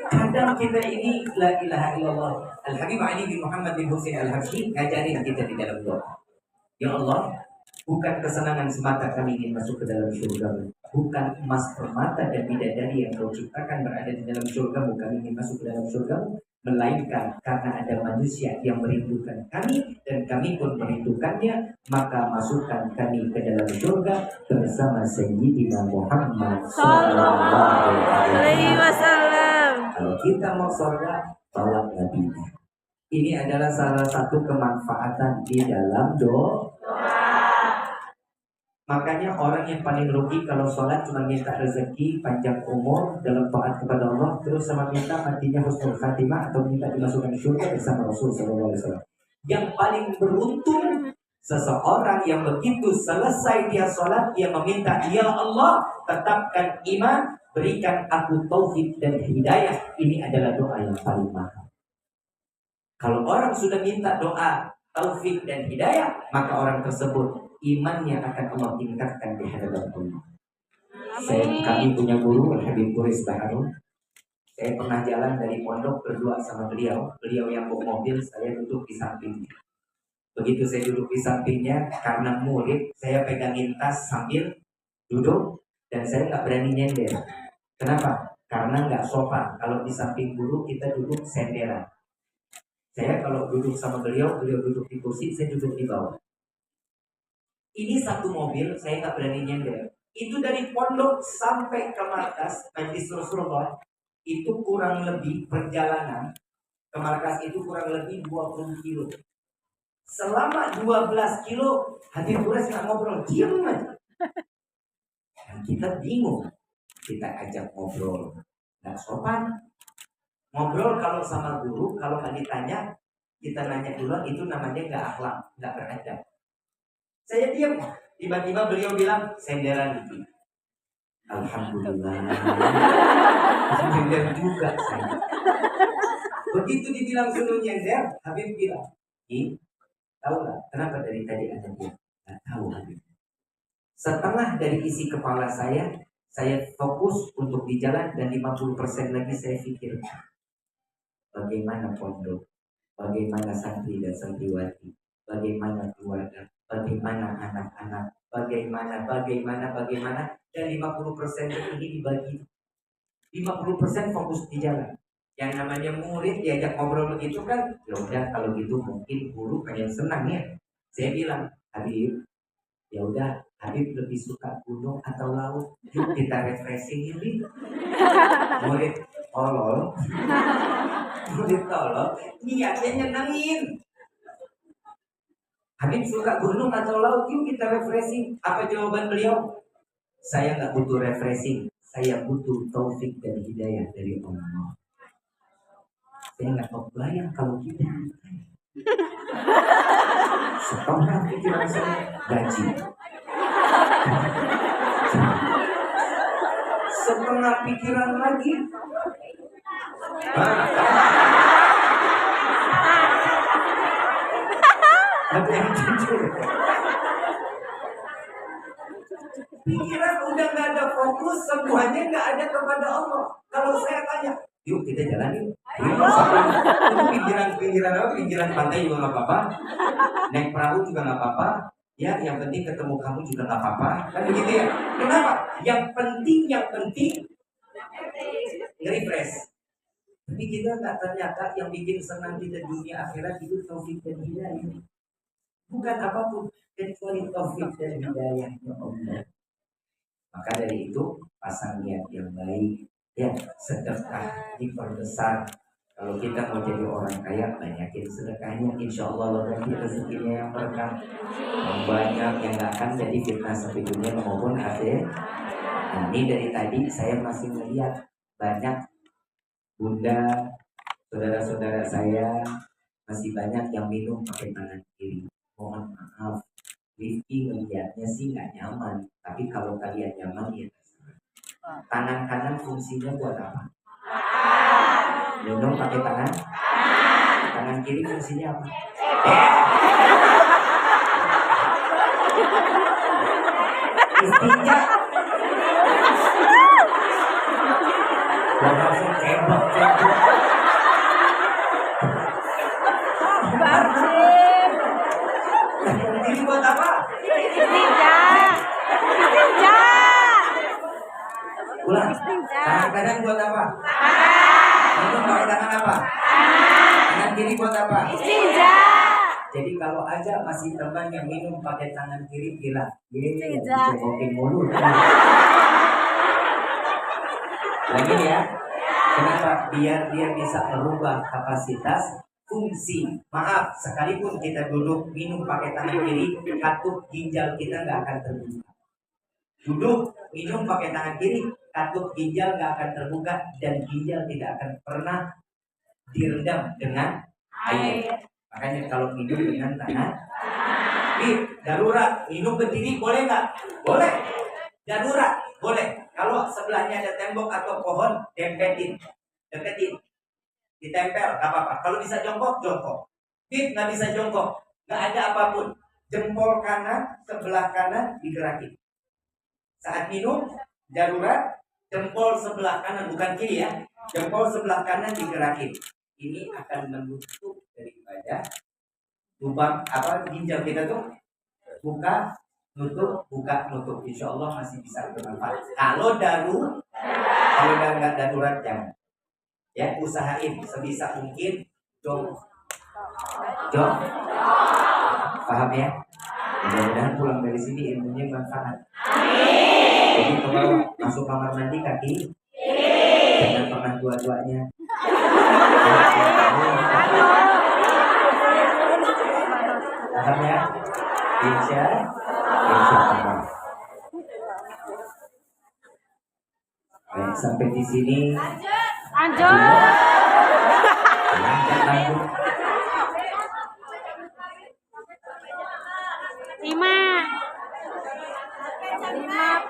Kadang kita ini la ilaha illallah. Al-Habib Ali bin Muhammad bin Husain Al-Habsyi ngajarin kita di dalam doa. Ya Allah, bukan kesenangan semata kami ingin masuk ke dalam surga-Mu. Bukan emas permata dan bidadari yang Kau ciptakan berada di dalam surga-Mu kami ingin masuk ke dalam surga-Mu, melainkan karena ada manusia yang merindukan kami dan kami pun merindukannya, maka masukkan kami ke dalam surga bersama Sayyidina Muhammad sallallahu alaihi wasallam. Kalau kita mau surga, tolak nabinya. Ini adalah salah satu kemanfaatan di dalam doa. Makanya orang yang paling rugi kalau sholat cuma minta rezeki, panjang umur dalam taat kepada Allah, terus sama minta matinya husnul khatimah atau minta dimasukkan surga bersama Rasul sallallahu alaihi wasallam. Yang paling beruntung seseorang yang begitu selesai dia sholat, dia meminta, ya Allah tetapkan iman, berikan aku taufik dan hidayah. Ini adalah doa yang paling mahal. Kalau orang sudah minta doa taufik dan hidayah, maka orang tersebut imannya akan Allah tingkatkan di hadapan Allah. Kami punya guru Habib Kuris Baharun. Saya pernah jalan dari pondok berdua sama beliau. Beliau yang bawa mobil, saya duduk di sampingnya. Begitu saya duduk di sampingnya, karena murid, saya pegangin tas sambil duduk dan saya nggak berani nyender. Kenapa? Karena nggak sopan. Kalau di samping guru kita duduk senderan. Saya kalau duduk sama beliau, beliau duduk di kursi, saya duduk di bawah. Ini satu mobil, saya nggak berani nyender. Itu dari pondok sampai ke markas Majlis Rasulullah itu kurang lebih perjalanan ke markas itu kurang lebih 20 kilo. Selama 12 kilo Habib Kuris nggak ngobrol, diam aja. Dan kita bingung, kita ajak ngobrol, nggak sopan. Ngobrol kalau sama guru, kalau nggak ditanya, kita nanya duluan, itu namanya nggak akhlak, nggak beradab. Saya diam. Tiba-tiba beliau bilang, senderan itu. Alhamdulillah. Sender juga saya. Begitu dibilang suruh nyender, Habib bilang, tahu nggak kenapa dari tadi ada dia? Nggak tahu Habib. Setengah dari isi kepala saya fokus untuk di jalan dan 50% lagi saya pikirkan. Bagaimana pondok, bagaimana santri dan santriwati, bagaimana keluarga, bagaimana anak-anak, bagaimana, dan 50% ini dibagi. 50% fokus di jalan. Yang namanya murid diajak ngobrol begitu kan, ya udah kalau gitu mungkin guru pengen senang ya. Saya bilang, Habib, ya udah Habib lebih suka gunung atau laut, yuk kita refreshing ini. Murid tolol, niatnya nyenengin. Habib suka gunung atau laut, yuk kita refreshing. Apa jawaban beliau? Saya nggak butuh refreshing, saya butuh taufik dan hidayah dari Allah. Saya nggak mau bayang kalau kita setengah pikiran saya gaji, setengah pikiran lagi yang jujur. Pikiran udah nggak ada fokus, semuanya nggak ada kepada Allah. Kalau saya tanya, yuk kita jalan yuk. Itu pinggiran apa? Pinggiran pantai juga nggak apa-apa. Naik perahu juga nggak apa-apa. Ya, yang penting ketemu kamu juga nggak apa-apa. Kan begitu ya? Kenapa? Yang penting nge-refresh. Tapi kita nggak ternyata yang bikin senang kita dunia akhirat itu taufik dan hidayah. Bukan apapun kecuali taufik dan hidayah ya Allah. Maka dari itu pasang niat yang baik, ya sedekah diperbesar. Kalau kita mau jadi orang kaya, banyakin sedekahnya, insya Allah Allah ganti rezekinya yang berkah, yang banyak, yang nggak akan jadi fitnah sampai dunia maupun akhir. Nah, ini dari tadi saya masih melihat banyak bunda, saudara-saudara saya masih banyak yang minum pakai tangan kiri. Mohon maaf, Rifki melihatnya sih nggak nyaman, tapi kalau kalian nyaman ya tangan kanan fungsinya buat apa? Minum pakai tangan kiri fungsinya apa? Istinja. Langsung cebok. Ini buat apa? Istinja. Ulang. Tangan kanan buat apa? Minum pakai tangan apa? Tangan kiri buat apa? Istinja. Jadi kalau aja masih teman yang minum pakai tangan kiri bilang, Istinja. dicobokin mulut. Lagi ya. Kenapa? Biar dia bisa merubah kapasitas fungsi. Maaf, sekalipun kita duduk minum pakai tangan kiri, katup ginjal kita nggak akan terbuka. Duduk minum pakai tangan kiri, katup ginjal nggak akan terbuka dan ginjal tidak akan pernah direndam dengan air. Makanya kalau minum dengan tangan, darurat minum berdiri boleh nggak? Boleh. Darurat boleh. Kalau sebelahnya ada tembok atau pohon, deketin, ditempel, nggak apa-apa. Kalau bisa jongkok, jongkok. Nggak bisa jongkok, nggak ada apapun. jempol kanan sebelah kanan digerakin. Saat minum darurat, jempol sebelah kanan bukan kiri ya, jempol sebelah kanan digerakin. Ini akan menutup daripada lubang ginjal kita tuh, buka nutup. Insya Allah masih bisa bermanfaat. Kalau nggak darurat jangan. Ya, usahain sebisa mungkin jong, paham ya? Mudah-mudahan pulang dari sini ilmunya manfaat. Jadi kalau masuk kamar mandi kaki, jangan pernah dua-duanya. Paham ya? Insya Allah. Baik, sampai di sini. Lanjut. Lanjut. 5. 5,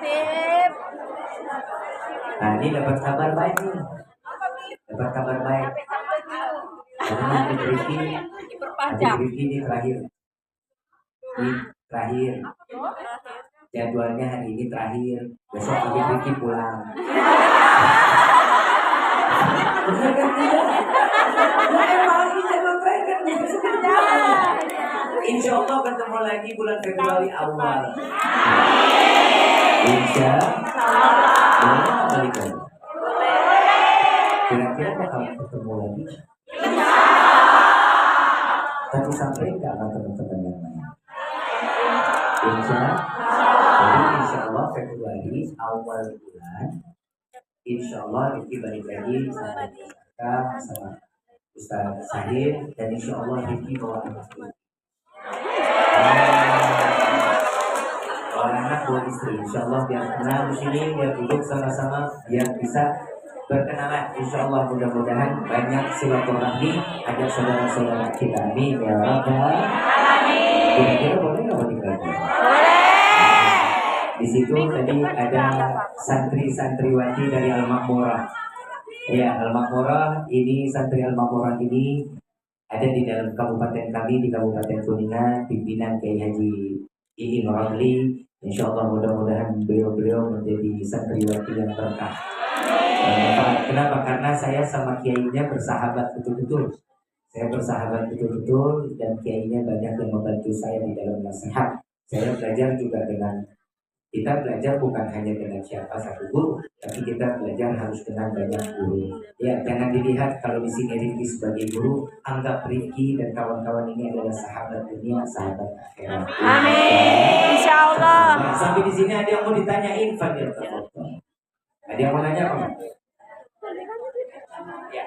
Beb. Nah, ini dapat kabar baik nih. Dapat kabar baik. Karena Habib Rifki ini terakhir. Ini terakhir. Jadwalnya hari ini terakhir. Besok Habib Rifki pulang. Benar kan tidak? Nah, emang ini jadwal terakhir kan besok kan jalan. Insya Allah ketemu lagi bulan Februari awal. Insya Allah balik lagi. Kira-kira bakal ketemu lagi. Tapi sampai nggak sama teman-teman yang lain. Insya Allah Februari awal bulan. Insya Allah Rifki balik lagi sama Kak, sama Ustaz Sahir, dan insya Allah Rifki bawa anak anak buat istri. Insya Allah biar kenal di sini, biar duduk sama-sama, biar bisa berkenalan. Insya Allah mudah-mudahan banyak silaturahmi ajak saudara-saudara kita. Amin ya Rabbal Alamin. Kira-kira boleh nggak menikahnya? Di situ tadi ada santri-santriwati dari Al-Makmurah. Ya, Al-Makmurah ini, santri Al-Makmurah ini ada di dalam kabupaten kami, di Kabupaten Kuningan, pimpinan Kiai Haji Iing Ramli. Insya Allah mudah-mudahan beliau menjadi santriwati yang berkah. Kenapa? Karena saya sama kiainya bersahabat betul-betul. Saya bersahabat betul-betul dan kiainya banyak yang membantu saya di dalam nasihat. Saya belajar juga kita belajar bukan hanya dengan siapa satu guru, tapi kita belajar harus dengan banyak guru. Ya, jangan dilihat kalau di sini Rifki sebagai guru, anggap Rifki dan kawan-kawan ini adalah sahabat dunia, sahabat akhirat. Amin. Insya Allah. Nah, sampai di sini ada yang mau ditanyain, Fadil? Ada yang mau nanya apa? Ya.